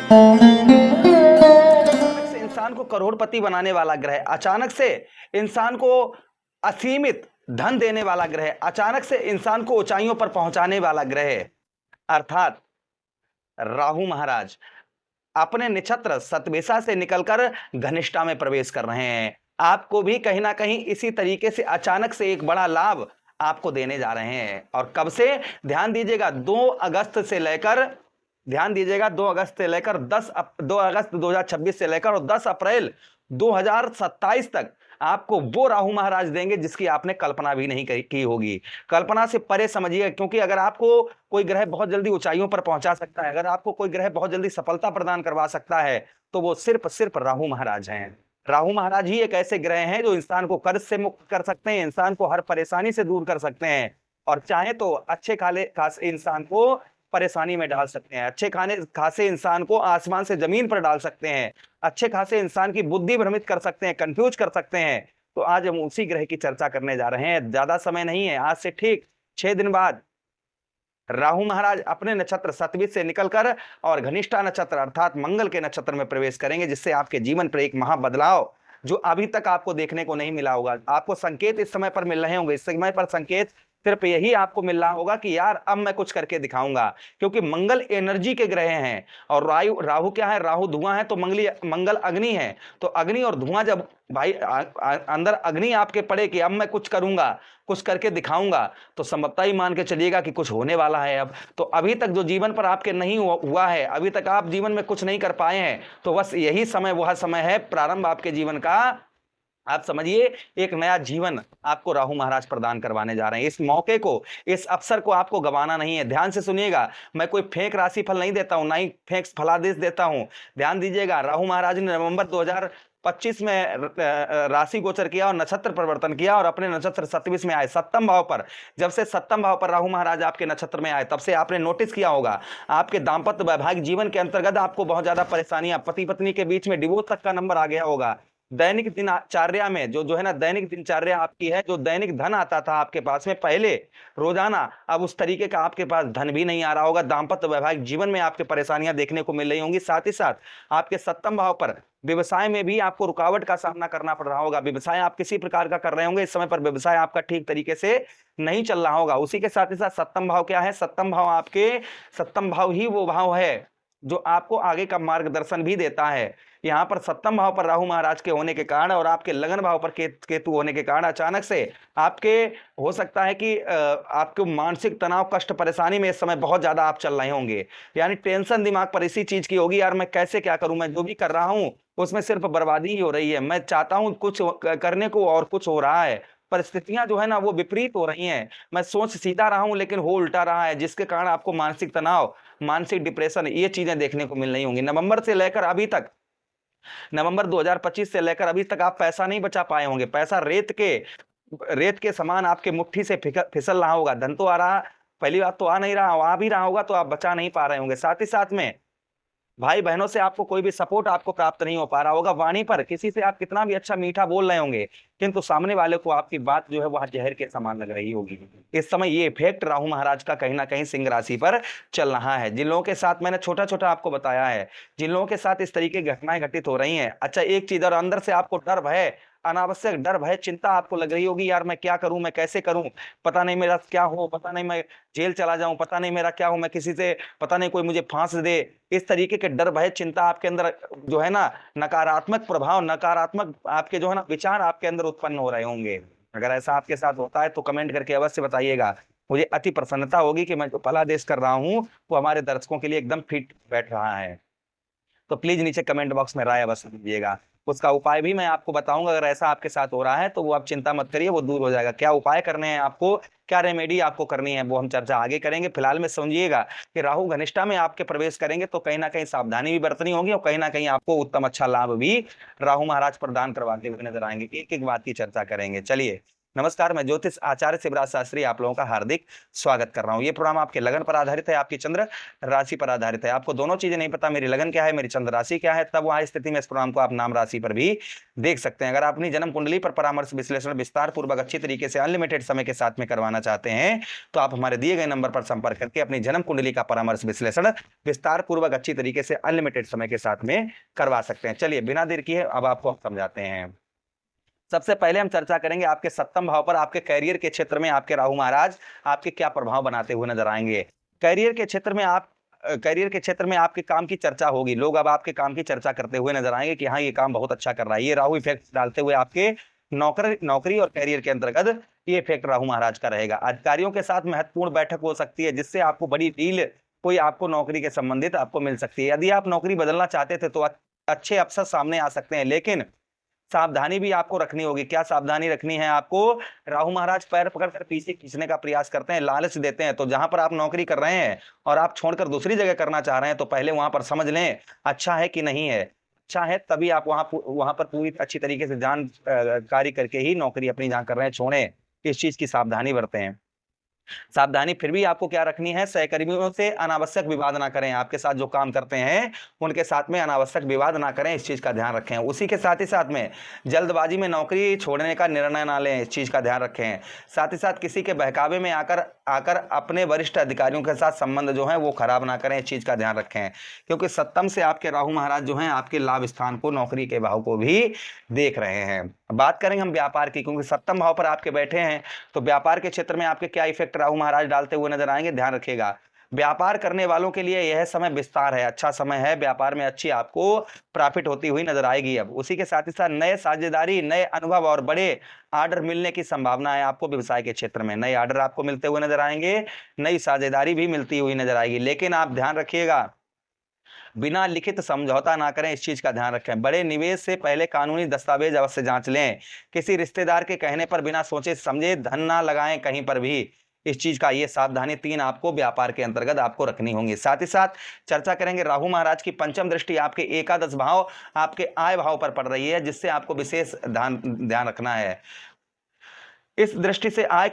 अचानक से इंसान को करोड़पति बनाने वाला ग्रह, अचानक से इंसान को असीमित धन देने वाला ग्रह, अचानक से इंसान को ऊंचाइयों पर पहुंचाने वाला ग्रह अर्थात राहु महाराज अपने नक्षत्र सतभिषा से निकलकर धनिष्ठा में प्रवेश कर रहे हैं। आपको भी कहीं ना कहीं इसी तरीके से अचानक से एक बड़ा लाभ आपको देने जा रहे हैं। और कब से, ध्यान दीजिएगा, 2 अगस्त से लेकर, ध्यान दीजिएगा, 2 अगस्त से लेकर 2 अगस्त 2026 से लेकर और 10 अप्रैल 2027 तक आपको वो राहु महाराज देंगे जिसकी आपने कल्पना भी नहीं की होगी। कल्पना से परे समझिए, क्योंकि अगर आपको कोई ग्रह बहुत जल्दी ऊंचाइयों पर पहुंचा सकता है, अगर आपको कोई ग्रह बहुत जल्दी सफलता प्रदान करवा सकता है, तो वो सिर्फ सिर्फ राहु महाराज हैं। राहु महाराज ही एक ऐसे ग्रह हैं जो इंसान को कर्ज से मुक्त कर सकते हैं, इंसान को हर परेशानी से दूर कर सकते हैं, और चाहे तो अच्छे खासे इंसान को परेशानी में डाल सकते हैं, अच्छे खासे इंसान को आसमान से जमीन पर डाल सकते हैं, अच्छे खासे इंसान की बुद्धि भ्रमित कर सकते हैं, कंफ्यूज कर सकते हैं। तो आज हम उसी ग्रह की चर्चा करने जा रहे हैं। ज्यादा समय नहीं है, आज से ठीक 6 दिन बाद राहु महाराज अपने नक्षत्र सतभिष से निकलकर और घनिष्ठा नक्षत्र अर्थात मंगल के नक्षत्र में प्रवेश करेंगे, जिससे आपके जीवन पर एक महा बदलाव जो अभी तक आपको देखने को नहीं मिला होगा, आपको संकेत इस समय पर मिल रहे होंगे। इस समय पर संकेत सिर्फ यही आपको मिल रहा होगा कि यार अब मैं कुछ करके दिखाऊंगा, क्योंकि मंगल एनर्जी के ग्रह हैं और राहु क्या है, राहु धुआं है, तो मंगल अग्नि है। तो अग्नि और धुआं जब भाई अंदर अग्नि आपके पड़े कि अब मैं कुछ करूंगा, कुछ करके दिखाऊंगा, तो संभवतः ही मान के चलिएगा कि कुछ होने वाला है। अब तो अभी तक जो जीवन पर आपके नहीं हुआ है, अभी तक आप जीवन में कुछ नहीं कर पाए हैं, तो बस यही समय वह समय है प्रारंभ आपके जीवन का। आप समझिए, एक नया जीवन आपको राहु महाराज प्रदान करवाने जा रहे हैं। इस मौके को, इस अवसर को आपको गंवाना नहीं है। ध्यान से सुनिएगा, मैं कोई फेक राशिफल नहीं देता हूं, ना ही फेक फलादेश देता हूं। ध्यान दीजिएगा, राहु महाराज ने नवंबर 2025 में राशि गोचर किया और नक्षत्र परिवर्तन किया और अपने नक्षत्र सतभिष में आए, सप्तम भाव पर। जब से सप्तम भाव पर राहु महाराज आपके नक्षत्र में आए, तब से आपने नोटिस किया होगा आपके दाम्पत्य वैवाहिक जीवन के अंतर्गत आपको बहुत ज्यादा परेशानियां, पति पत्नी के बीच में डिवोर्स तक का नंबर आ गया होगा। दैनिक दिनचर्या में जो है ना, दैनिक दिनचर्या आपकी है, जो दैनिक धन आता था आपके पास में पहले रोजाना, अब उस तरीके का आपके पास धन भी नहीं आ रहा होगा। दाम्पत्य वैवाहिक जीवन में आपके परेशानियां देखने को मिल रही होंगी। साथ ही साथ आपके सप्तम भाव पर व्यवसाय में भी आपको रुकावट का सामना करना पड़ रहा होगा। व्यवसाय आप किसी प्रकार का कर रहे होंगे, इस समय पर व्यवसाय आपका ठीक तरीके से नहीं चल रहा होगा। उसी के साथ ही साथ सप्तम भाव क्या है, सप्तम भाव ही वो भाव है जो आपको आगे का मार्गदर्शन भी देता है। यहाँ पर सप्तम भाव पर राहु महाराज के होने के कारण और आपके लगन भाव पर केतु होने के कारण अचानक से आपके हो सकता है कि आपको मानसिक तनाव, कष्ट, परेशानी में इस समय बहुत ज्यादा आप चल रहे होंगे। यानी टेंशन दिमाग पर इसी चीज की होगी, यार मैं कैसे क्या करूं, मैं जो भी कर रहा हूं उसमें सिर्फ बर्बादी ही हो रही है, मैं चाहता हूं कुछ करने को और कुछ हो रहा है, परिस्थितियां जो है ना वो विपरीत हो रही हैं, मैं सोच सीधा रहा हूं लेकिन हो उल्टा रहा है, जिसके कारण आपको मानसिक तनाव, मानसिक डिप्रेशन, ये चीजें देखने को मिल रही होंगी। नवंबर 2025 से लेकर अभी तक आप पैसा नहीं बचा पाए होंगे। पैसा रेत के समान आपके मुट्ठी से फिसल रहा होगा। धन तो आ रहा, पहली बात तो आ नहीं रहा, आ भी रहा होगा तो आप बचा नहीं पा रहे होंगे। साथ ही साथ में भाई बहनों से आपको कोई भी सपोर्ट आपको प्राप्त नहीं हो पा रहा होगा। वाणी पर किसी से आप कितना भी अच्छा मीठा बोल रहे होंगे, किंतु सामने वाले को आपकी बात जो है वह जहर के समान लग रही होगी। इस समय ये इफेक्ट राहु महाराज का कहीं ना कहीं सिंह राशि पर चल रहा है। जिन लोगों के साथ मैंने छोटा छोटा आपको बताया है, जिन लोगों के साथ इस तरीके की घटनाएं घटित हो रही हैं, अच्छा एक चीज और, अंदर से आपको डर भय, अनावश्यक डर भय, चिंता आपको लग रही होगी, यार मैं क्या करूं, मैं कैसे करूं, पता नहीं मेरा क्या हो, पता नहीं मैं जेल चला जाऊं, पता नहीं मेरा क्या हो, मैं किसी से, पता नहीं कोई मुझे फांस दे। इस तरीके के डर भय चिंता आपके अंदर जो है ना, नकारात्मक प्रभाव, नकारात्मक आपके जो है ना विचार आपके अंदर उत्पन्न हो रहे होंगे। अगर ऐसा आपके साथ होता है तो कमेंट करके अवश्य बताइएगा, मुझे अति प्रसन्नता होगी कि मैं जो फलादेश कर रहा हूं वो हमारे दर्शकों के लिए एकदम फिट बैठ रहा है। तो प्लीज नीचे कमेंट बॉक्स में राय अवश्य दीजिएगा। उसका उपाय भी मैं आपको बताऊंगा। अगर ऐसा आपके साथ हो रहा है तो वो आप चिंता मत करिए, वो दूर हो जाएगा। क्या उपाय करने हैं आपको, क्या रेमेडी आपको करनी है, वो हम चर्चा आगे करेंगे। फिलहाल में समझिएगा कि राहु घनिष्ठा में आपके प्रवेश करेंगे तो कहीं ना कहीं सावधानी भी बरतनी होगी और कहीं ना कहीं आपको उत्तम अच्छा लाभ भी राहु महाराज प्रदान करवाते हुए नजर आएंगे। एक एक बात की चर्चा करेंगे। चलिए नमस्कार, मैं ज्योतिष आचार्य शिवराज शास्त्री आप लोगों का हार्दिक स्वागत कर रहा हूं। ये प्रोग्राम आपके लगन पर आधारित है, आपकी चंद्र राशि पर आधारित है। आपको दोनों चीजें नहीं पता, मेरी लगन क्या है, मेरी चंद्र राशि क्या है, तब वहां स्थिति में इस प्रोग्राम को आप नाम राशि पर भी देख सकते हैं। अगर आप अपनी जन्म कुंडली पर परामर्श विश्लेषण विस्तार पूर्वक अच्छी तरीके से अनलिमिटेड समय के साथ में करवाना चाहते हैं तो आप हमारे दिए गए नंबर पर संपर्क करके अपनी जन्म कुंडली का परामर्श विश्लेषण विस्तार पूर्वक अच्छी तरीके से अनलिमिटेड समय के साथ में करवा सकते हैं। चलिए बिना देर किए अब आपको हम समझाते हैं। सबसे पहले हम चर्चा करेंगे आपके सप्तम भाव पर, आपके कैरियर के क्षेत्र में आपके राहु महाराज आपके क्या प्रभाव बनाते हुए नजर आएंगे। कैरियर के क्षेत्र में आपके काम की चर्चा होगी। लोग अब आपके काम की चर्चा करते हुए नजर आएंगे कि हाँ ये काम बहुत अच्छा कर रहा है। ये राहु इफेक्ट डालते हुए आपके नौकरी और कैरियर के अंतर्गत ये इफेक्ट राहु महाराज का रहेगा। अधिकारियों के साथ महत्वपूर्ण बैठक हो सकती है जिससे आपको बड़ी डील कोई आपको नौकरी के संबंधित आपको मिल सकती है। यदि आप नौकरी बदलना चाहते थे तो अच्छे अवसर सामने आ सकते हैं, लेकिन सावधानी भी आपको रखनी होगी। क्या सावधानी रखनी है आपको? राहु महाराज पैर पकड़कर पीछे खींचने का प्रयास करते हैं, लालच देते हैं। तो जहां पर आप नौकरी कर रहे हैं और आप छोड़कर दूसरी जगह करना चाह रहे हैं तो पहले वहां पर समझ लें अच्छा है कि नहीं है। अच्छा है तभी आप वहां पर पूरी अच्छी तरीके से जानकारी करके ही नौकरी अपनी जहां कर रहे हैं छोड़ें। इस चीज की सावधानी बरतें। सावधानी फिर भी आपको क्या रखनी है? सहकर्मियों से अनावश्यक विवाद ना करें। आपके साथ जो काम करते हैं उनके साथ में अनावश्यक विवाद ना करें, इस चीज का ध्यान रखें। उसी के साथ ही साथ में जल्दबाजी में नौकरी छोड़ने का निर्णय ना लें, इस चीज का ध्यान रखें। साथ ही साथ किसी के बहकावे में आकर अपने वरिष्ठ अधिकारियों के साथ संबंध जो है वो खराब ना करें, इस चीज का ध्यान रखें। क्योंकि सप्तम से आपके राहु महाराज जो है आपके लाभ स्थान को, नौकरी के भाव को भी देख रहे हैं। बात करेंगे हम व्यापार की, क्योंकि सप्तम भाव पर आपके बैठे हैं तो व्यापार के क्षेत्र में आपके क्या इफेक्ट राहु महाराज डालते हुए नजर आएंगे, ध्यान रखिएगा। व्यापार करने वालों के लिए यह समय विस्तार है, अच्छा समय है। व्यापार में अच्छी आपको प्रॉफिट होती हुई नजर आएगी। अब उसी के साथ ही साथ नए साझेदारी, नए अनुभव और बड़े आर्डर मिलने की संभावना है आपको। व्यवसाय के क्षेत्र में नए आर्डर आपको मिलते हुए नजर आएंगे, नई साझेदारी भी मिलती हुई नजर आएगी। लेकिन आप ध्यान रखिएगा बिना लिखित समझौता ना करें, इस चीज का ध्यान रखें। बड़े निवेश से पहले कानूनी दस्तावेज अवश्य जांच लें। किसी रिश्तेदार के कहने पर बिना सोचे समझे धन ना लगाएं कहीं पर भी, इस चीज का ये सावधानी 3 आपको व्यापार के अंतर्गत आपको रखनी होंगी। साथ ही साथ चर्चा करेंगे राहु महाराज की पंचम दृष्टि आपके एकादश भाव आपके आय भाव पर पड़ रही है, जिससे आपको विशेष ध्यान रखना है। इस दृष्टि से आय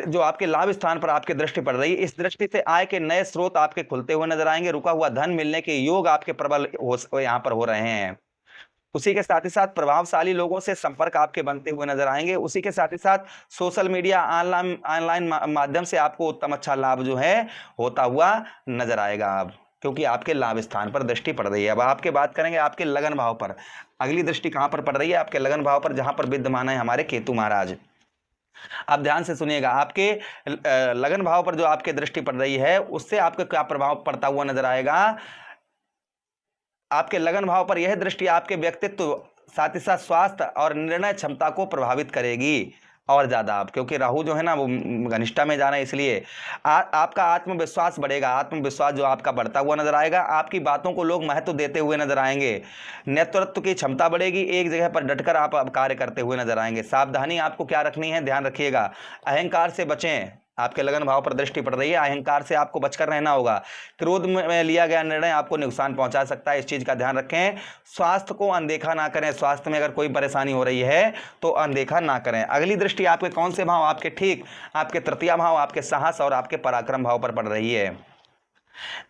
जो आपके लाभ स्थान पर आपकी दृष्टि पड़ रही है, इस दृष्टि से आय के नए स्रोत आपके खुलते हुए नजर आएंगे। रुका हुआ धन मिलने के योग आपके प्रबल यहाँ पर हो रहे हैं। उसी के साथ ही साथ प्रभावशाली लोगों से संपर्क आपके बनते हुए नजर आएंगे। उसी के साथ ही साथ सोशल मीडिया ऑनलाइन माध्यम से आपको उत्तम अच्छा लाभ जो है होता हुआ नजर आएगा अब, क्योंकि आपके लाभ स्थान पर दृष्टि पड़ रही है। अब आपके बात करेंगे आपके लगन भाव पर। अगली दृष्टि कहां पर पड़ रही है? आपके लगन भाव पर, जहां पर विद्यमान है हमारे केतु महाराज। अब ध्यान से सुनिएगा, आपके लगन भाव पर जो आपके दृष्टि पड़ रही है उससे आपका क्या प्रभाव पड़ता हुआ नजर आएगा। आपके लगन भाव पर यह दृष्टि आपके व्यक्तित्व, साथ ही साथ स्वास्थ्य और निर्णय क्षमता को प्रभावित करेगी और ज्यादा। आप क्योंकि राहु जो है ना वो घनिष्ठा में जाना है, इसलिए आपका आत्मविश्वास बढ़ेगा। आत्मविश्वास जो आपका बढ़ता हुआ नजर आएगा, आपकी बातों को लोग महत्व देते हुए नजर आएंगे। नेतृत्व की क्षमता बढ़ेगी, एक जगह पर डटकर आप कार्य करते हुए नजर आएंगे। सावधानी आपको क्या रखनी है, ध्यान रखिएगा। अहंकार से बचें। आपके लगन भाव पर दृष्टि पड़ रही है, अहंकार से आपको बचकर रहना होगा। क्रोध में लिया गया निर्णय आपको नुकसान पहुंचा सकता है, इस चीज का ध्यान रखें। स्वास्थ्य को अनदेखा ना करें। स्वास्थ्य में अगर कोई परेशानी हो रही है तो अनदेखा ना करें। अगली दृष्टि आपके कौन से भाव? आपके ठीक आपके तृतीय भाव, आपके साहस और आपके पराक्रम भाव पर पड़ रही है।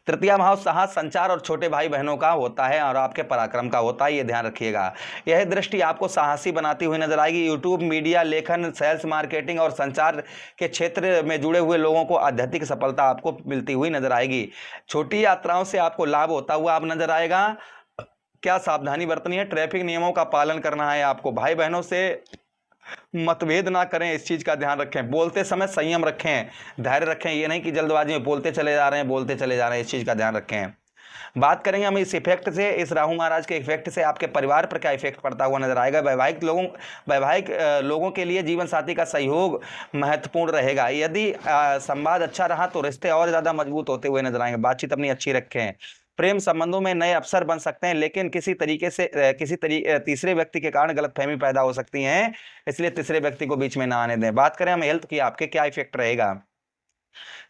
तृतीय भाव साहस, संचार और छोटे भाई बहनों का होता है और आपके पराक्रम का होता है, ये ध्यान रखिएगा। यह दृष्टि आपको साहसी बनाती हुई नजर आएगी। यूट्यूब, मीडिया, लेखन, सेल्स, मार्केटिंग और संचार के क्षेत्र में जुड़े हुए लोगों को आध्यात्मिक सफलता आपको मिलती हुई नजर आएगी। छोटी यात्राओं से आपको लाभ होता हुआ आप नजर आएगा। क्या सावधानी बरतनी है? ट्रैफिक नियमों का पालन करना है आपको। भाई बहनों से मतभेद ना करें, इस चीज का ध्यान रखें। बोलते समय संयम रखें, धैर्य रखें। ये नहीं कि जल्दबाजी में बोलते चले जा रहे हैं, इस चीज का ध्यान रखें। बात करेंगे हम इस इफेक्ट से, इस राहु महाराज के इफेक्ट से आपके परिवार पर क्या इफेक्ट पड़ता हुआ नजर आएगा। वैवाहिक लोगों के लिए जीवन साथी का सहयोग महत्वपूर्ण रहेगा। यदि संवाद अच्छा रहा तो रिश्ते और ज्यादा मजबूत होते हुए नजर आएंगे। बातचीत अपनी अच्छी रखें। प्रेम संबंधों में नए अवसर बन सकते हैं, लेकिन तीसरे व्यक्ति के कारण गलतफहमी पैदा हो सकती है, इसलिए तीसरे व्यक्ति को बीच में ना आने दें। बात करें हम हेल्थ की, आपके क्या इफेक्ट रहेगा।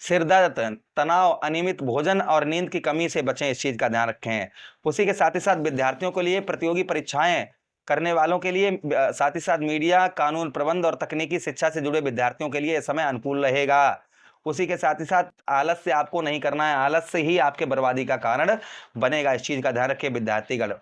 सिर दर्द, तनाव, अनियमित भोजन और नींद की कमी से बचें, इस चीज का ध्यान रखें। उसी के साथ ही साथ विद्यार्थियों के लिए प्रतियोगी परीक्षाएं करने वालों के लिए, साथ ही साथ मीडिया, कानून प्रबंध और तकनीकी शिक्षा से जुड़े विद्यार्थियों के लिए यह समय अनुकूल रहेगा। उसी के साथ ही साथ आलस्य आपको नहीं करना है, आलस्य ही आपके बर्बादी का कारण बनेगा। इस चीज का ध्यान रखिए विद्यार्थीगण।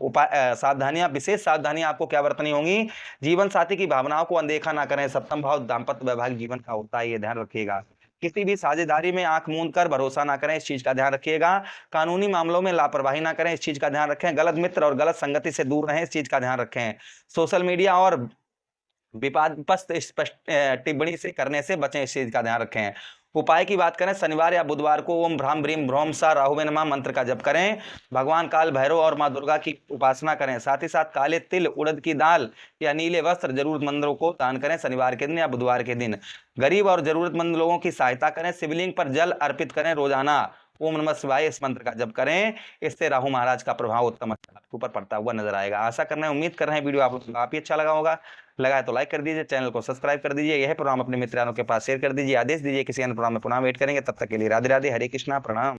सावधानियां, विशेष सावधानियां आपको क्या बरतनी होंगी? जीवन साथी की भावनाओं को अनदेखा ना करें। सप्तम भाव दाम्पत्य वैवाहिक जीवन का होता है, ये ध्यान रखिएगा। किसी भी साझेदारी में आंख मूंद कर भरोसा ना करें, इस चीज का ध्यान रखिएगा। कानूनी मामलों में लापरवाही ना करें, इस चीज का ध्यान रखें। गलत मित्र और गलत संगति से दूर रहें, इस चीज का ध्यान रखें। सोशल मीडिया और विवादास्पद टिप्पणी से करने से बचें, इस चीज का ध्यान रखें। उपाय की बात करें, शनिवार या बुधवार को ओम भ्राम ब्रीम भ्रोम सा राहुवे नमः मंत्र का जप करें। भगवान काल भैरव और मां दुर्गा की उपासना करें। साथ ही साथ काले तिल, उड़द की दाल या नीले वस्त्र जरूरतमंदों को दान करें शनिवार के दिन या बुधवार के दिन। गरीब और जरूरतमंद लोगों की सहायता करें। शिवलिंग पर जल अर्पित करें रोजाना। ओम नमः शिवाय इस मंत्र का जप करें। इससे राहु महाराज का प्रभाव उत्तम आपके ऊपर पड़ता हुआ नजर आएगा। आशा कर रहे हैं, उम्मीद कर रहे हैं वीडियो आप लोगों को काफी अच्छा लगा होगा। लगा है तो लाइक कर दीजिए, चैनल को सब्सक्राइब कर दीजिए। यह प्रोग्राम अपने मित्रों के पास शेयर कर दीजिए। आदेश दीजिए किसी अन्य प्रोग्राम में पुनः वेट करेंगे। तब तक के लिए राधे राधे, हरे कृष्णा, प्रणाम।